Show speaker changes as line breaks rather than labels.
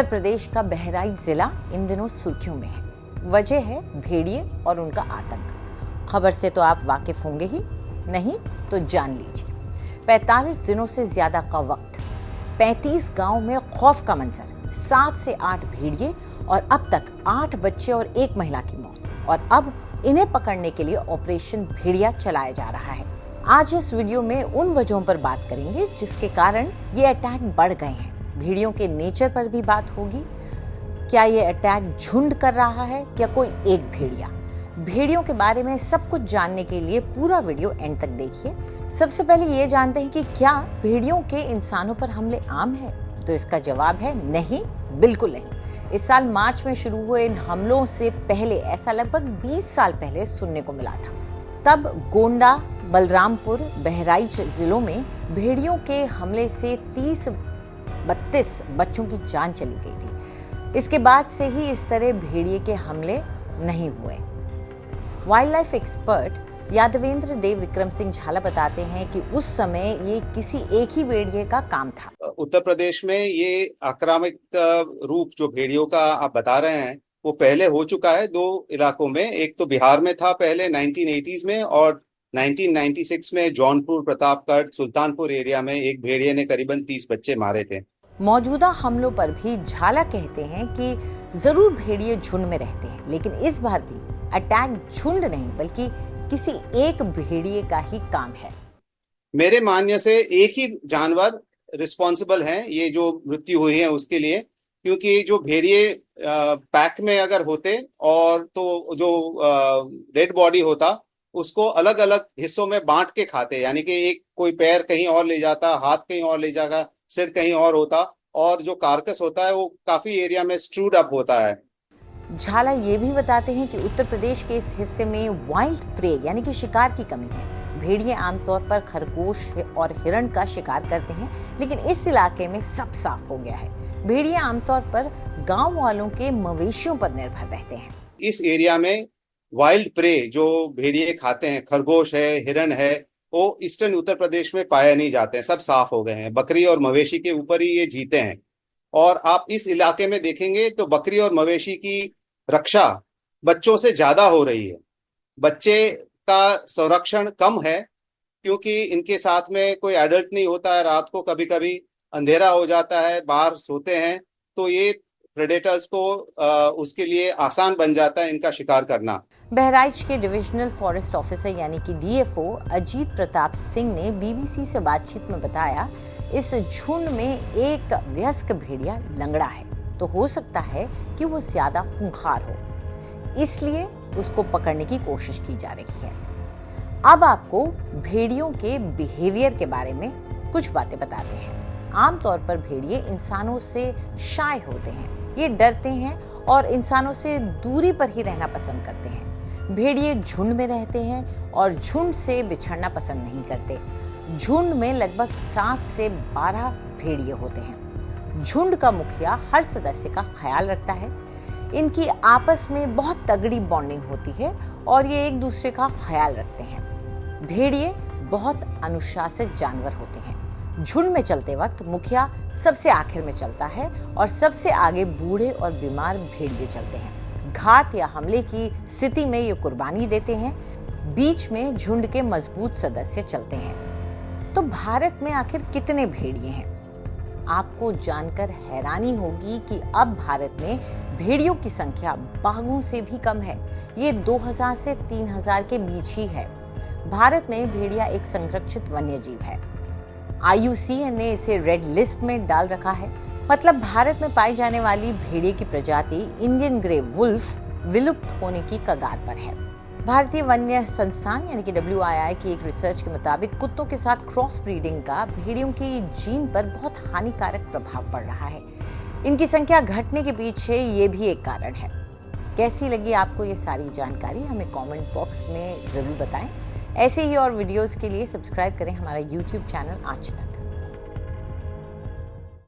उत्तर प्रदेश का बहराइच जिला इन दिनों सुर्खियों में है। वजह है भेड़िए और उनका आतंक। खबर से तो आप वाकिफ होंगे ही, नहीं तो जान लीजिए। 45 दिनों से ज्यादा का वक्त, 35 गांव में खौफ का मंजर, 7 से 8 भेड़िए और अब तक 8 बच्चे और 1 महिला की मौत। और अब इन्हें पकड़ने के लिए ऑपरेशन भेड़िया चलाया जा रहा है। आज इस वीडियो में उन वजहों पर बात करेंगे जिसके कारण ये अटैक बढ़ गए हैं। भेड़ियों के नेचर पर भी बात होगी। क्या ये अटैक झुंड कर रहा है या कोई एक भेड़िया? भेड़ियों के बारे में सब कुछ जानने के लिए पूरा वीडियो एंड तक देखिए। सबसे पहले ये जानते हैं कि क्या भेड़ियों के इंसानों पर हमले आम है? तो इसका जवाब है नहीं, बिल्कुल नहीं। इस साल मार्च में शुरू हुए इन हमलों से पहले ऐसा लगभग 20 साल पहले सुनने को मिला था। तब गोंडा, बलरामपुर, बहराइच जिलों में भेड़ियों के हमले से 30-32 बच्चों की जान चली गई थी। इसके बाद से ही इस तरह भेड़िए के हमले नहीं हुए। वाइल्ड लाइफ एक्सपर्ट यादवेंद्र देव विक्रम सिंह झाला बताते हैं कि उस समय ये किसी एक ही भेड़िए का काम था।
उत्तर प्रदेश में ये आक्रामक रूप जो भेड़ियों का आप बता रहे हैं वो पहले हो चुका है 2 इलाकों में। एक तो बिहार में था पहले 1980s में, और 1996 में जौनपुर, प्रतापगढ़, सुल्तानपुर एरिया में एक भेड़िए ने करीबन 30 बच्चे मारे थे।
मौजूदा हमलों पर भी झाला कहते हैं कि जरूर भेड़िए झुंड में रहते हैं, लेकिन इस बार भी अटैक झुंड नहीं बल्कि किसी एक भेड़िए का ही काम है।
मेरे मानने से एक ही जानवर रिस्पॉन्सिबल है ये जो मृत्यु हुई है उसके लिए, क्योंकि जो भेड़िए पैक में अगर होते और तो जो डेड बॉडी होता उसको अलग अलग हिस्सों में बांट के खाते, यानी कि एक कोई पैर कहीं और ले जाता, हाथ कहीं और ले जाएगा, सिर कहीं और होता, और जो कार्कस होता है वो काफी एरिया में स्ट्रूड अप होता है।
झाला ये भी बताते हैं कि उत्तर प्रदेश के इस हिस्से में वाइल्ड प्रे यानी कि शिकार की कमी है। भेड़िए आमतौर पर खरगोश और हिरण का शिकार करते हैं, लेकिन इस इलाके में सब साफ हो गया है। भेड़िए आमतौर पर गांव वालों के मवेशियों पर निर्भर रहते हैं।
इस एरिया में वाइल्ड प्रे जो भेड़िए खाते हैं, खरगोश है, हिरण है, वो ईस्टर्न उत्तर प्रदेश में पाए नहीं जाते हैं, सब साफ हो गए हैं। बकरी और मवेशी के ऊपर ही ये जीते हैं। और आप इस इलाके में देखेंगे तो बकरी और मवेशी की रक्षा बच्चों से ज्यादा हो रही है। बच्चे का संरक्षण कम है क्योंकि इनके साथ में कोई एडल्ट नहीं होता है। रात को कभी कभी अंधेरा हो जाता है, बाहर सोते हैं, तो ये प्रेडेटर्स को उसके लिए आसान बन जाता है इनका शिकार करना।
बहराइच के डिविजनल फॉरेस्ट ऑफिसर यानी कि डीएफओ अजीत प्रताप सिंह ने बीबीसी से बातचीत में बताया, इस झुंड में एक वयस्क भेड़िया लंगड़ा है, तो हो सकता है कि वो ज्यादा खूंखार हो, इसलिए उसको पकड़ने की कोशिश की जा रही है। अब आपको भेड़ियों के बिहेवियर के बारे में कुछ बातें बताते हैं। आमतौर पर भेड़िए इंसानों से शाय होते हैं, ये डरते हैं और इंसानों से दूरी पर ही रहना पसंद करते हैं। भेड़िए झुंड में रहते हैं और झुंड से बिछड़ना पसंद नहीं करते। झुंड में लगभग 7 से 12 भेड़िए होते हैं। झुंड का मुखिया हर सदस्य का ख्याल रखता है। इनकी आपस में बहुत तगड़ी बॉन्डिंग होती है और ये एक दूसरे का ख्याल रखते हैं। भेड़िए बहुत अनुशासित जानवर होते हैं। झुंड में चलते वक्त मुखिया सबसे आखिर में चलता है और सबसे आगे बूढ़े और बीमार भेड़िए चलते हैं। घात या हमले की स्थिति में ये कुर्बानी देते हैं। बीच में झुंड के मजबूत सदस्य चलते हैं। तो भारत में आखिर कितने भेड़िए हैं? आपको जानकर हैरानी होगी कि अब भारत में भेड़ियों की संख्या बाघों से भी कम है। ये 2000 से 3000 के बीच ही है। भारत में भेड़िया एक संरक्षित वन्यजीव है। IUCN ने इसे रेड लिस्ट में डाल रखा है। मतलब भारत में पाई जाने वाली भेड़िए की प्रजाति इंडियन ग्रे वुल्फ विलुप्त होने की कगार पर है। भारतीय वन्य संस्थान यानी कि WII की एक रिसर्च के मुताबिक कुत्तों के साथ क्रॉस ब्रीडिंग का भेड़ियों की जीन पर बहुत हानिकारक प्रभाव पड़ रहा है। इनकी संख्या घटने के पीछे ये भी एक कारण है। कैसी लगी आपको ये सारी जानकारी? हमें कमेंट बॉक्स में जरूर बताएं। ऐसे ही और वीडियोस के लिए सब्सक्राइब करें हमारा YouTube चैनल आज तक।